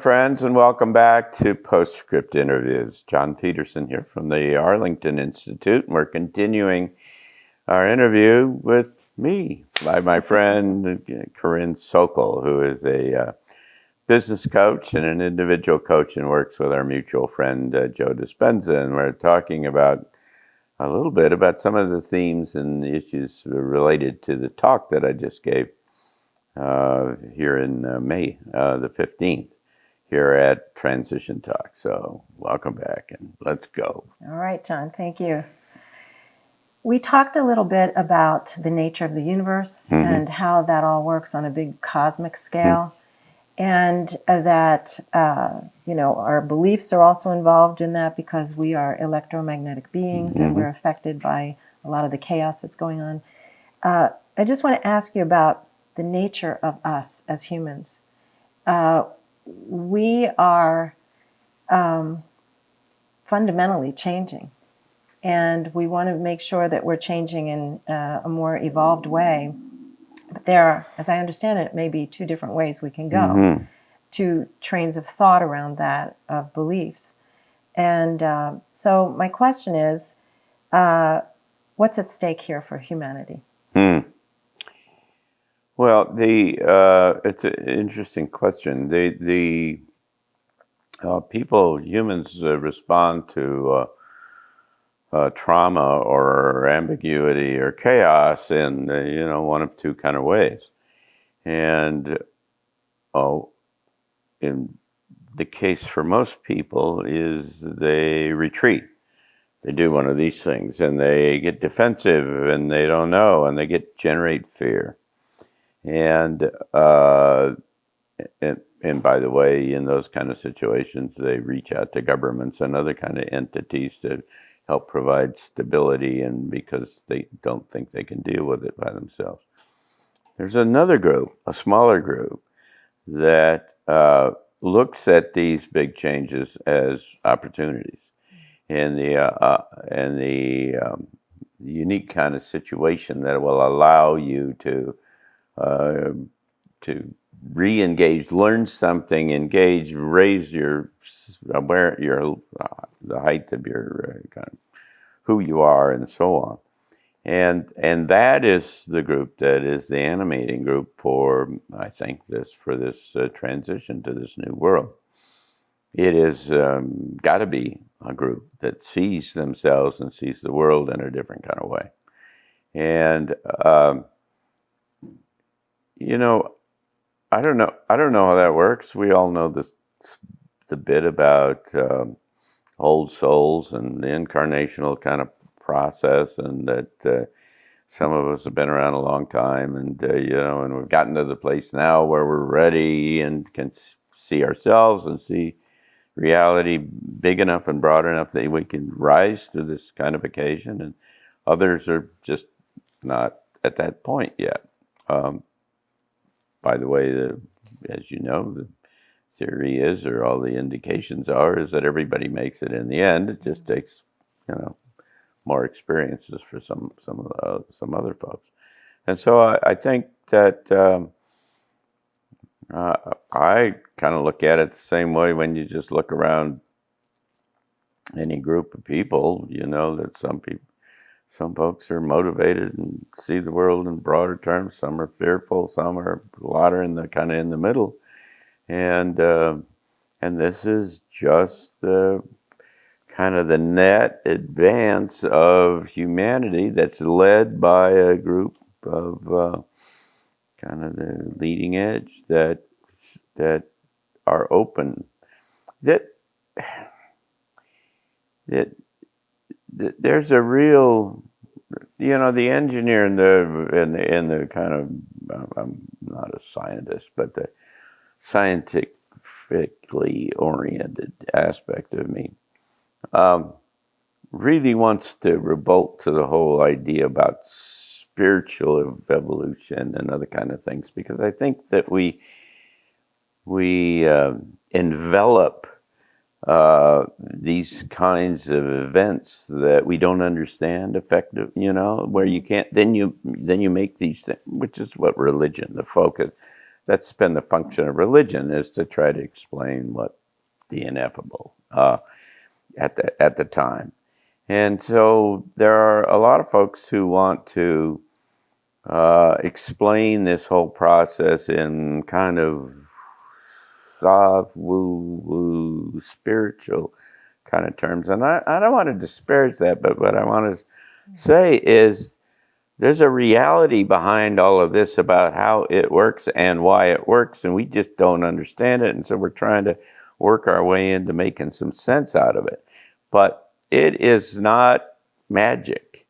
friends, and welcome back to PostScript Interviews. John Petersen here from the Arlington Institute, and we're continuing our interview with me by my friend Karin Sokel, who is a business coach and an individual coach and works with our mutual friend Joe Dispenza, and we're talking about a little bit about some of the themes and the issues related to the talk that I just gave here in May the 15th here at TransitionTalks. So welcome back and let's go. All right, John, thank you. We talked a little bit about the nature of the universe and how that all works on a big cosmic scale, and that our beliefs are also involved in that because we are electromagnetic beings and we're affected by a lot of the chaos that's going on. I just want to ask you about the nature of us as humans. We are fundamentally changing, and we want to make sure that we're changing in a more evolved way. But there are, as I understand it, maybe two different ways we can go, two trains of thought around that, of beliefs. And so my question is, what's at stake here for humanity? Well, it's an interesting question. Humans respond to trauma or ambiguity or chaos in one of two kind of ways. And in the case for most people is they retreat. They do one of these things and they get defensive and they don't know and they generate fear. And by the way, in those kind of situations, they reach out to governments and other kind of entities to help provide stability, and because they don't think they can deal with it by themselves. There's another group, a smaller group, that looks at these big changes as opportunities, and the unique kind of situation that will allow you to re-engage, learn something, engage, raise the height of your kind of who you are, and so on. And that is the group that is the animating group for, I think, this transition to this new world. It is got to be a group that sees themselves and sees the world in a different kind of way. And I don't know how that works. We all know the bit about old souls and the incarnational kind of process, and that some of us have been around a long time, and and we've gotten to the place now where we're ready and can see ourselves and see reality big enough and broad enough that we can rise to this kind of occasion, and others are just not at that point yet. By the way, as you know, the theory is, or all the indications are, is that everybody makes it in the end. It just takes, more experiences for some other folks. And so I think that I kind of look at it the same way when you just look around any group of people. That some folks are motivated and see the world in broader terms. Some are fearful. Some are a lot are in the middle, and this is just the kind of the net advance of humanity that's led by a group of kind of the leading edge that are open. That there's a real, the engineer and the kind of, I'm not a scientist, but the scientifically oriented aspect of me really wants to revolt to the whole idea about spiritual evolution and other kind of things, because I think that we envelop these kinds of events that we don't understand effective, where you can't, then you make these things, which is what religion, the focus, that's been the function of religion, is to try to explain what the ineffable at the time. And so there are a lot of folks who want to explain this whole process in kind of soft, woo-woo, spiritual kind of terms. And I don't want to disparage that, but what I want to say is there's a reality behind all of this about how it works and why it works, and we just don't understand it. And so we're trying to work our way into making some sense out of it. But it is not magic.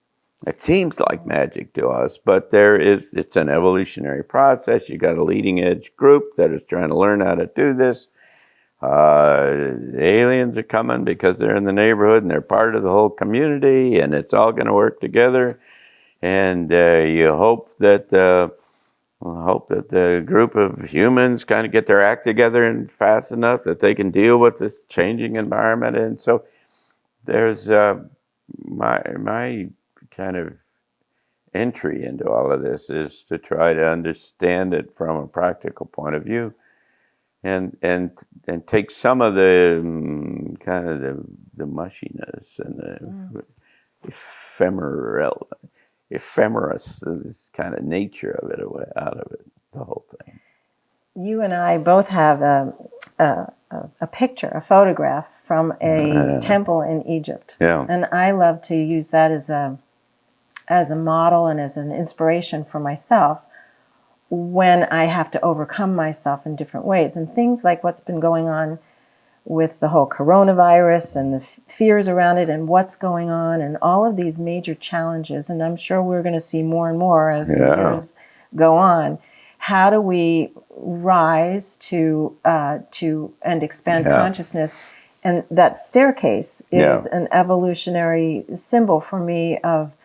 It seems like magic to us, but it's an evolutionary process. You got a leading edge group that is trying to learn how to do this. The aliens are coming because they're in the neighborhood and they're part of the whole community, and it's all going to work together. And you hope that the group of humans kind of get their act together and fast enough that they can deal with this changing environment. And so there's my kind of entry into all of this is to try to understand it from a practical point of view, and take some of the kind of the mushiness and the ephemerous, this kind of nature of it away out of it, the whole thing. You and I both have a picture, a photograph from a temple in Egypt. Yeah. And I love to use that as a model and as an inspiration for myself when I have to overcome myself in different ways. And things like what's been going on with the whole coronavirus and the fears around it and what's going on and all of these major challenges. And I'm sure we're going to see more and more as the years go on. How do we rise to and expand consciousness? And that staircase is an evolutionary symbol for me of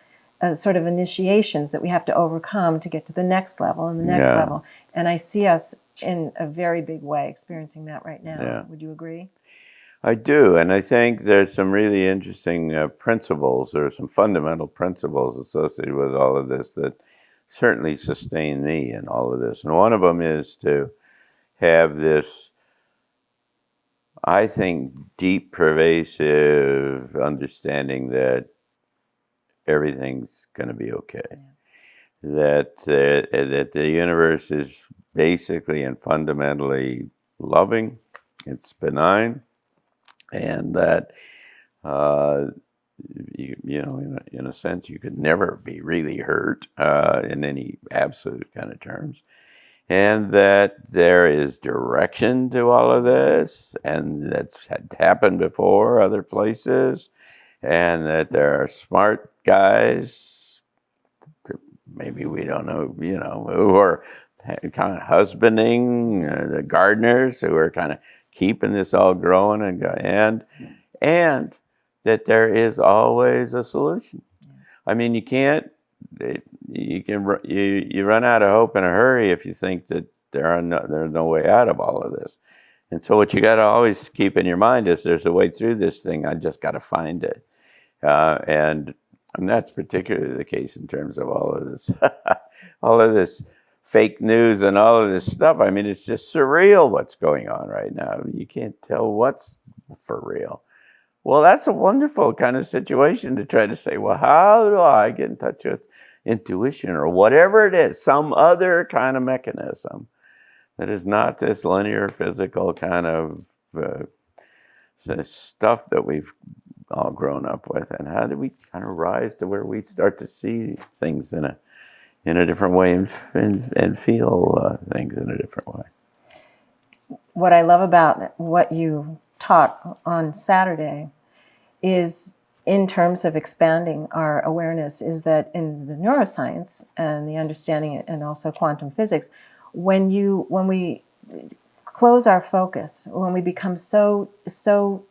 sort of initiations that we have to overcome to get to the next level and the next level. And I see us in a very big way experiencing that right now. Yeah. Would you agree? I do, and I think there's some really interesting principles, or some fundamental principles associated with all of this that certainly sustain me in all of this. And one of them is to have this, I think, deep, pervasive understanding that everything's going to be okay. That the universe is basically and fundamentally loving, it's benign, and that you know, in a sense, you could never be really hurt in any absolute kind of terms, and that there is direction to all of this, and that's had happened before other places, and that there are smart guys, maybe we don't know, you know, who are kind of husbanding, the gardeners who are kind of keeping this all growing, and that there is always a solution. I mean, you run out of hope in a hurry if you think that there's no way out of all of this. And so what you got to always keep in your mind is there's a way through this thing. I just got to find it. And that's particularly the case in terms of all of this fake news and all of this stuff. I mean, it's just surreal what's going on right now. You can't tell what's for real. Well, that's a wonderful kind of situation to try to say, well, how do I get in touch with intuition or whatever it is, some other kind of mechanism that is not this linear physical kind of stuff that we've all grown up with, and how do we kind of rise to where we start to see things in a different way and feel things in a different way. What I love about what you taught on Saturday is, in terms of expanding our awareness, is that in the neuroscience and the understanding and also quantum physics, when we close our focus, when we become so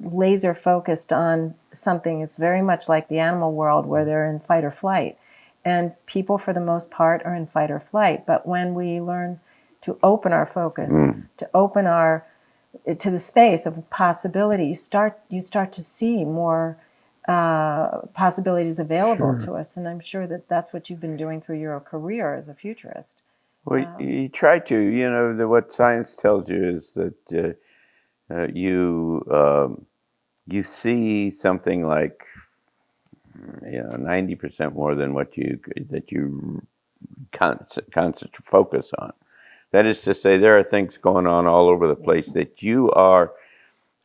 laser focused on something, it's very much like the animal world where they're in fight or flight. And people, for the most part, are in fight or flight. But when we learn to open our focus, to open to the space of possibility, you start to see more possibilities available to us. And I'm sure that that's what you've been doing through your career as a futurist. Well, you try to. What science tells you is that you see something like 90% more than what you focus on. That is to say, there are things going on all over the place that you are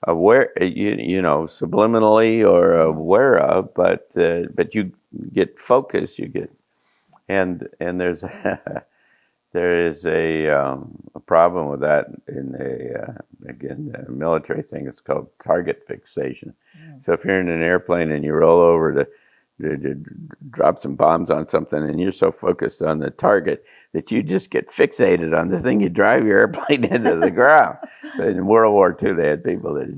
aware, subliminally or aware of, but you get focused. And there's there is a problem with that in a military thing. It's called target fixation. So if you're in an airplane and you roll over to drop some bombs on something, and you're so focused on the target that you just get fixated on the thing, you drive your airplane into the ground. In World War II, they had people that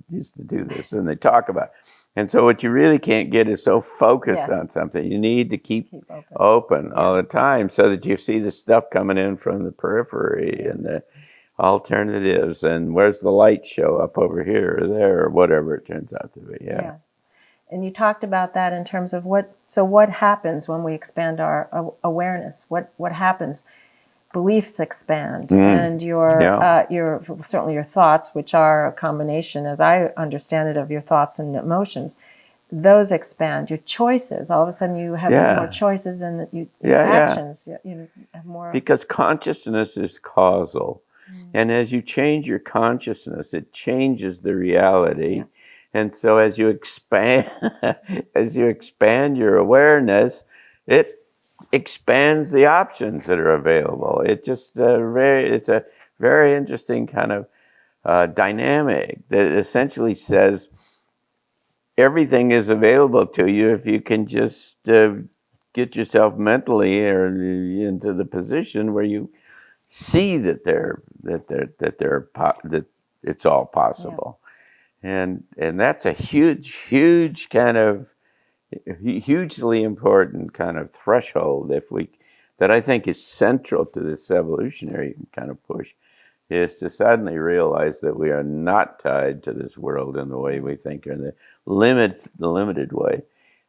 used to do this, and they talk about it. And so what you really can't get is so focused on something. You need to keep open all the time so that you see the stuff coming in from the periphery and the alternatives, and where's the light show up over here or there or whatever it turns out to be. Yes. And you talked about that in terms of what happens when we expand our awareness? What happens? Beliefs expand, and your certainly your thoughts, which are a combination, as I understand it, of your thoughts and emotions, those expand. Your choices, all of a sudden, you have more choices, and actions. You have more. Because consciousness is causal, and as you change your consciousness, it changes the reality. Yeah. And so, as you expand your awareness, it expands the options that are available. It's a very interesting kind of dynamic that essentially says everything is available to you if you can just get yourself mentally or into the position where you see that it's all possible. And that's a huge kind of hugely important kind of threshold that I think is central to this evolutionary kind of push, is to suddenly realize that we are not tied to this world in the way we think, or in the limited way,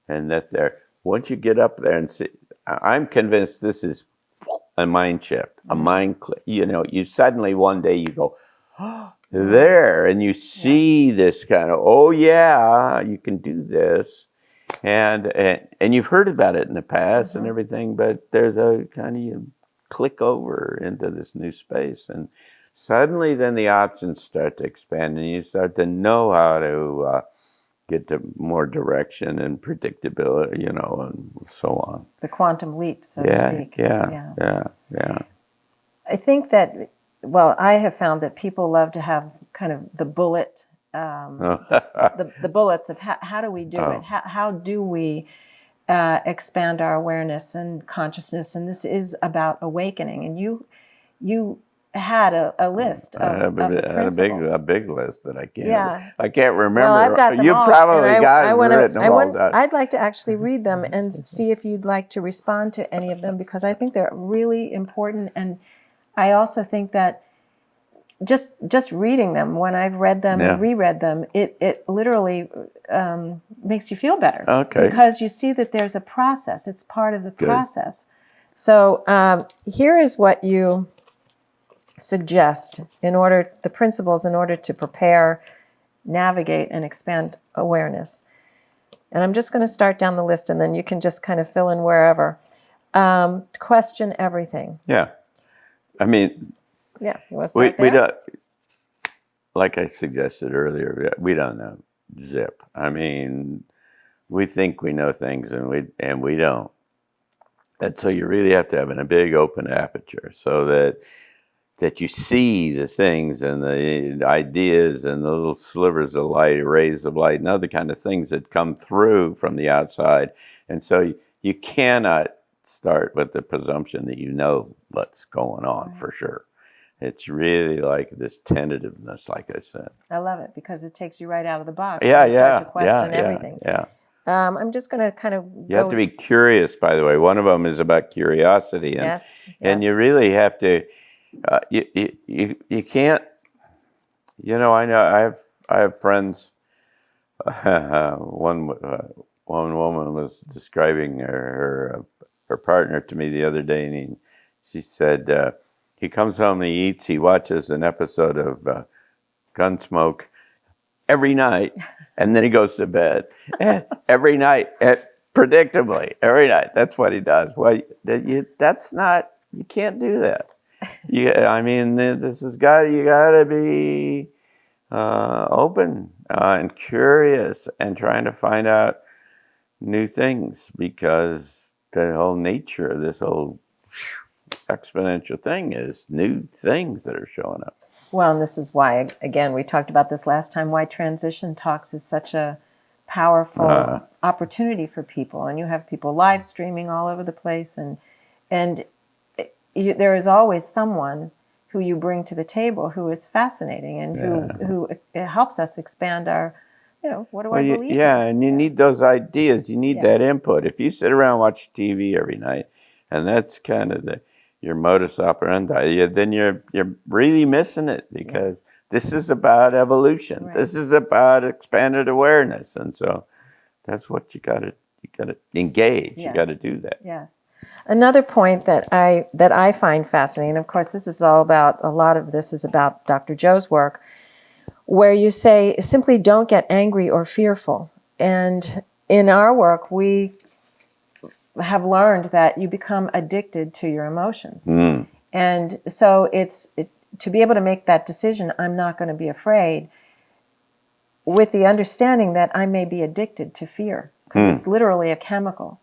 and that once you get up there and see, I'm convinced this is a mind shift, a mind click. You suddenly one day you go, oh, there, and you see this kind of, you can do this. And you've heard about it in the past and everything, but there's a kind of, you click over into this new space, and suddenly then the options start to expand, and you start to know how to get to more direction and predictability, and so on. The quantum leap, so to speak. Yeah. I think that, I have found that people love to have kind of the bullet. The bullets of how do we do it? How do we expand our awareness and consciousness? And this is about awakening. And you had a list of the principles. A big list that I can't remember. Well, I've got them you all, probably written them all down. I'd like to actually read them and see if you'd like to respond to any of them, because I think they're really important. And I also think that just reading them, when I've read them and reread them, it literally makes you feel better. Okay. Because you see that there's a process. It's part of the process. So here is what you suggest the principles in order to prepare, navigate, and expand awareness. And I'm just going to start down the list, and then you can just kind of fill in wherever. Question everything. Yeah. I mean... Yeah, you want to start there? We don't, like I suggested earlier, we don't know zip. I mean, we think we know things, and we don't. And so you really have to have a big open aperture, so that you see the things and the ideas and the little slivers of light, rays of light, and other kind of things that come through from the outside. And so you cannot start with the presumption that you know what's going on for sure. It's really like this tentativeness, like I said. I love it, because it takes you right out of the box. You start to question everything. Yeah. I'm just going to kind of You have to be curious, by the way. One of them is about curiosity. And, and you really have to, you can't, I know I have friends. One woman was describing her partner to me the other day, and She said he comes home and he eats. He watches an episode of Gunsmoke every night, and then he goes to bed. Every night, predictably, every night. That's what he does. Well, that's not. You can't do that. I mean, this is you got to be open and curious and trying to find out new things, because the whole nature of this whole exponential thing is new things that are showing up. Well, and this is why, again, we talked about this last time, why TransitionTalks is such a powerful opportunity for people. And you have people live streaming all over the place, and there is always someone who you bring to the table who is fascinating and who helps us expand our, what do I believe? And you need those ideas. You need that input. If you sit around and watch TV every night, and that's kind of your modus operandi, then you're really missing it, because this is about evolution. Right. This is about expanded awareness, and so that's what you got to engage. Yes. You got to do that. Yes. Another point that I find fascinating, of course, a lot of this is about Dr. Joe's work, where you say simply don't get angry or fearful. And in our work, we have learned that you become addicted to your emotions. Mm. And so to be able to make that decision, I'm not going to be afraid, with the understanding that I may be addicted to fear, because it's literally a chemical.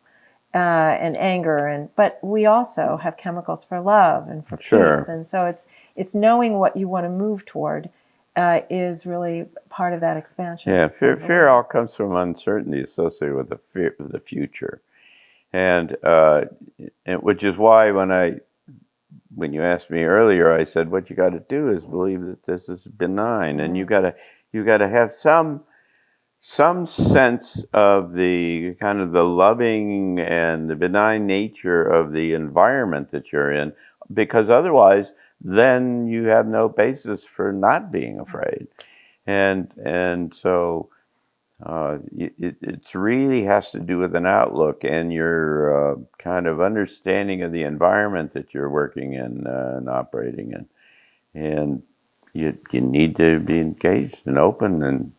And anger, but we also have chemicals for love and for peace, and so it's knowing what you want to move toward is really part of that expansion. Yeah, fear all comes from uncertainty associated with the fear of the future, and which is why when you asked me earlier, I said what you got to do is believe that this is benign, and you got to have some sense of the kind of the loving and the benign nature of the environment that you're in, because otherwise then you have no basis for not being afraid. And so it really has to do with an outlook and your kind of understanding of the environment that you're working in and operating in. And you need to be engaged and open and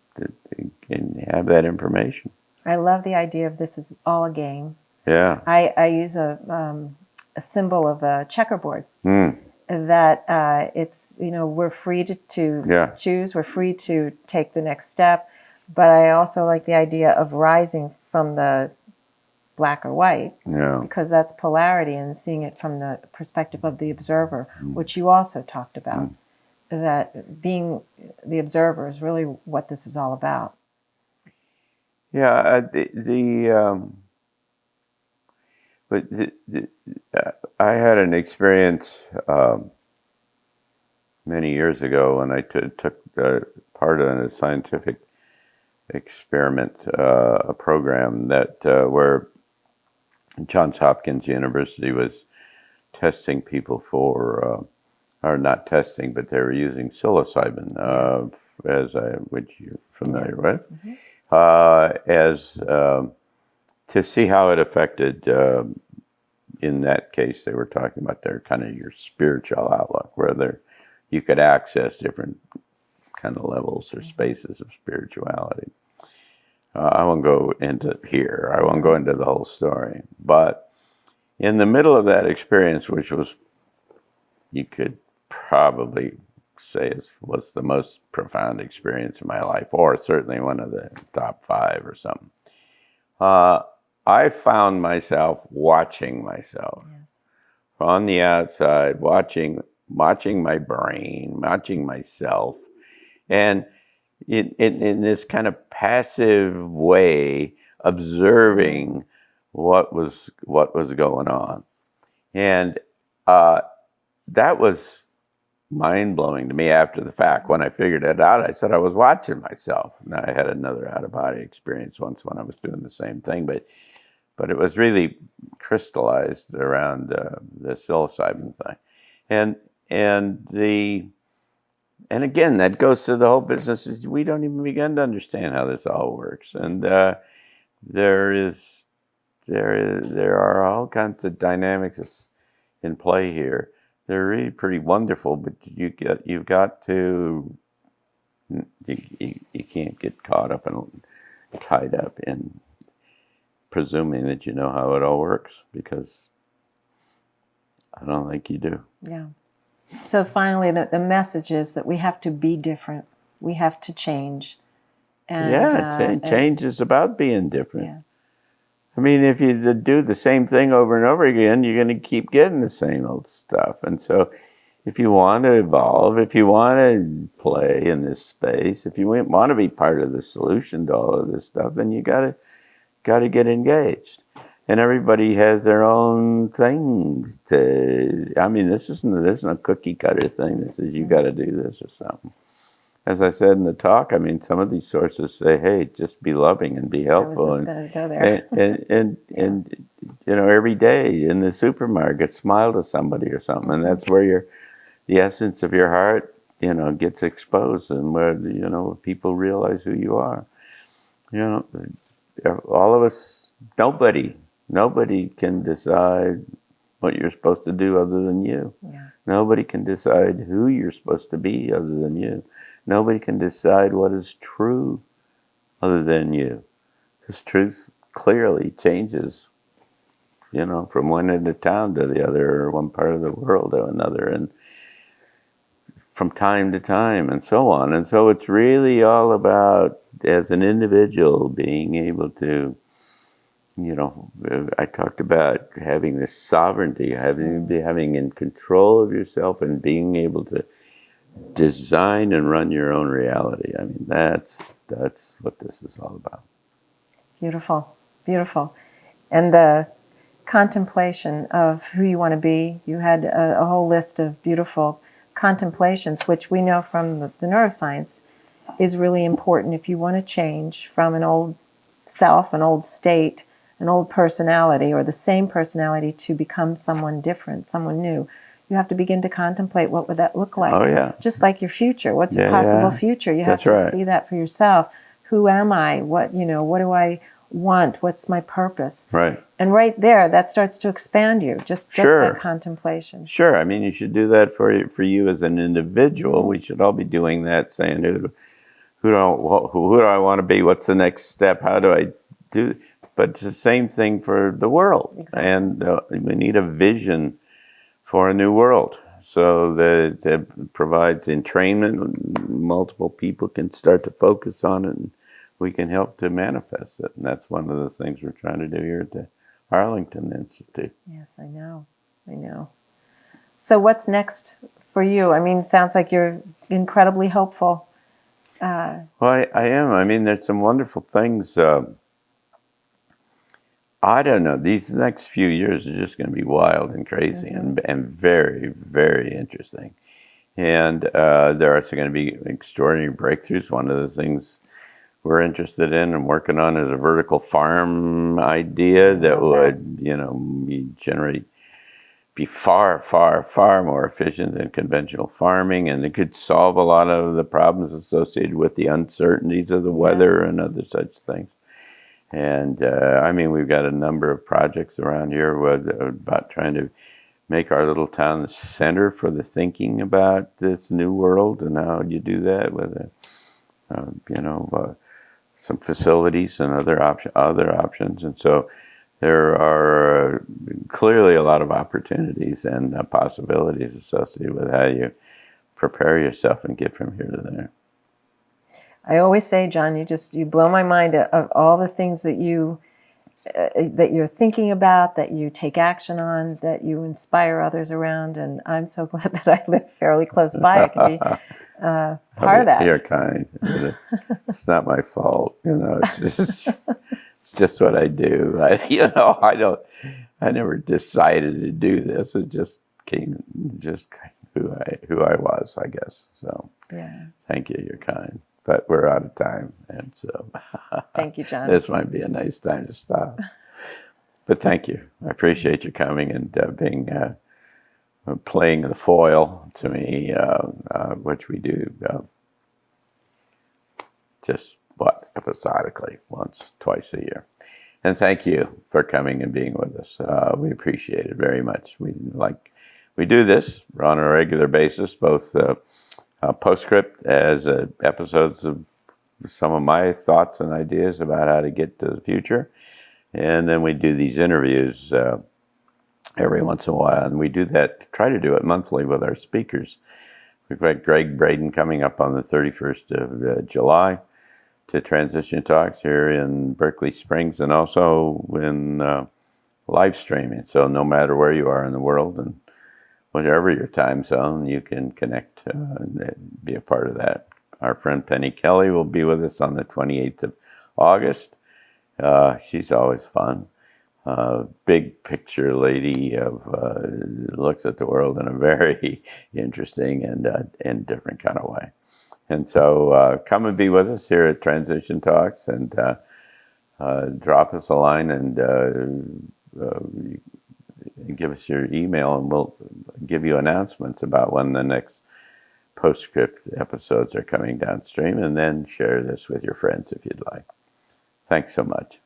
have that information. I love the idea of this is all a game. Yeah. I use a symbol of a checkerboard. That it's, we're free to choose, we're free to take the next step, but I also like the idea of rising from the black or white, because that's polarity, and seeing it from the perspective of the observer, which you also talked about. That being the observer is really what this is all about. Yeah, I had an experience many years ago when I took part in a scientific experiment, a program that where Johns Hopkins University was testing people for. Or not testing, but they were using psilocybin, which you're familiar with, to see how it affected. In that case, they were talking about their kind of your spiritual outlook, whether you could access different kind of levels or spaces of spirituality. I won't go into here. I won't go into the whole story, but in the middle of that experience, which was, you could probably say was the most profound experience of my life, or certainly one of the top 5 or something. I found myself watching myself on the outside, watching my brain, watching myself, and in this kind of passive way, observing what was going on, and that was mind-blowing to me after the fact. When I figured it out, I said I was watching myself. Now, I had another out-of-body experience once when I was doing the same thing, but it was really crystallized around the psilocybin thing. And again, that goes to the whole business. We don't even begin to understand how this all works. And there are all kinds of dynamics in play here. They're really pretty wonderful, but you've got to, you can't get caught up and tied up in presuming that you know how it all works, because I don't think you do. Yeah. So finally, the message is that we have to be different. We have to change. And, Change is about being different. Yeah. I mean, if you do the same thing over and over again, you're going to keep getting the same old stuff. And so if you want to evolve, if you want to play in this space, if you want to be part of the solution to all of this stuff, then you got to get engaged. And everybody has their own things to, I mean, there's no cookie cutter thing that says you got to do this or something. As I said in the talk, I mean, some of these sources say, hey, just be loving and be helpful. I was just going to go there. And you know, every day in the supermarket, smile to somebody or something. And that's where the essence of your heart, you know, gets exposed, and where, you know, people realize who you are. You know, all of us, nobody can decide what you're supposed to do other than you. Yeah. Nobody can decide who you're supposed to be other than you. Nobody can decide what is true other than you. Because truth clearly changes, you know, from one end of town to the other, or one part of the world to another, and from time to time, and so on. And so it's really all about, as an individual, being able to, you know, I talked about having this sovereignty, having in control of yourself, and being able to design and run your own reality. I mean, that's what this is all about. Beautiful, beautiful. And the contemplation of who you want to be, you had a whole list of beautiful contemplations, which we know from the neuroscience is really important if you want to change from an old self, an old state, an old personality, or the same personality, to become someone different, someone new. You have to begin to contemplate, what would that look like? Oh, yeah. Just like your future. What's a possible future? You have to see that for yourself. Who am I? What do I want? What's my purpose? Right. And right there, that starts to expand you, just Sure. that contemplation. Sure. I mean, you should do that for you as an individual. We should all be doing that, saying, who do I want to be? What's the next step? How do I do? But it's the same thing for the world. Exactly. And we need a vision for a new world, so that it provides entrainment. Multiple people can start to focus on it, and we can help to manifest it. And that's one of the things we're trying to do here at the Arlington Institute. Yes, I know. So what's next for you? I mean, it sounds like you're incredibly hopeful. Well, I am. I mean, there's some wonderful things. I don't know. These next few years are just going to be wild and crazy, and very, very interesting. And there are going to be extraordinary breakthroughs. One of the things we're interested in and working on is a vertical farm idea that would, you know, be far, far, far more efficient than conventional farming, and it could solve a lot of the problems associated with the uncertainties of the weather and other such things. And I mean, we've got a number of projects around here about trying to make our little town the center for the thinking about this new world, and how you do that with some facilities and other options. And so there are clearly a lot of opportunities and possibilities associated with how you prepare yourself and get from here to there. I always say, John, you blow my mind of all the things that you're thinking about, that you take action on, that you inspire others around, and I'm so glad that I live fairly close by. I can be part of that. You're kind. It's not my fault, you know. It's just what I do. I never decided to do this. It just came, who I was, I guess. So Thank you. You're kind. But we're out of time, and so thank you, John. This might be a nice time to stop. But thank you. I appreciate you coming and playing the foil to me, which we do just but episodically, once, twice a year. And thank you for coming and being with us. We appreciate it very much. We do this on a regular basis, both PostScript as episodes of some of my thoughts and ideas about how to get to the future. And then we do these interviews every once in a while. And we do that, try to do it monthly with our speakers. We've got Greg Braden coming up on the 31st of July to Transition Talks here in Berkeley Springs, and also in live streaming. So no matter where you are in the world and whatever your time zone, you can connect and be a part of that. Our friend Penny Kelly will be with us on the 28th of August. She's always fun. Big picture lady of looks at the world in a very interesting and different kind of way. And so come and be with us here at Transition Talks, and drop us a line and give us your email, and we'll give you announcements about when the next PostScript episodes are coming downstream, and then share this with your friends if you'd like. Thanks so much.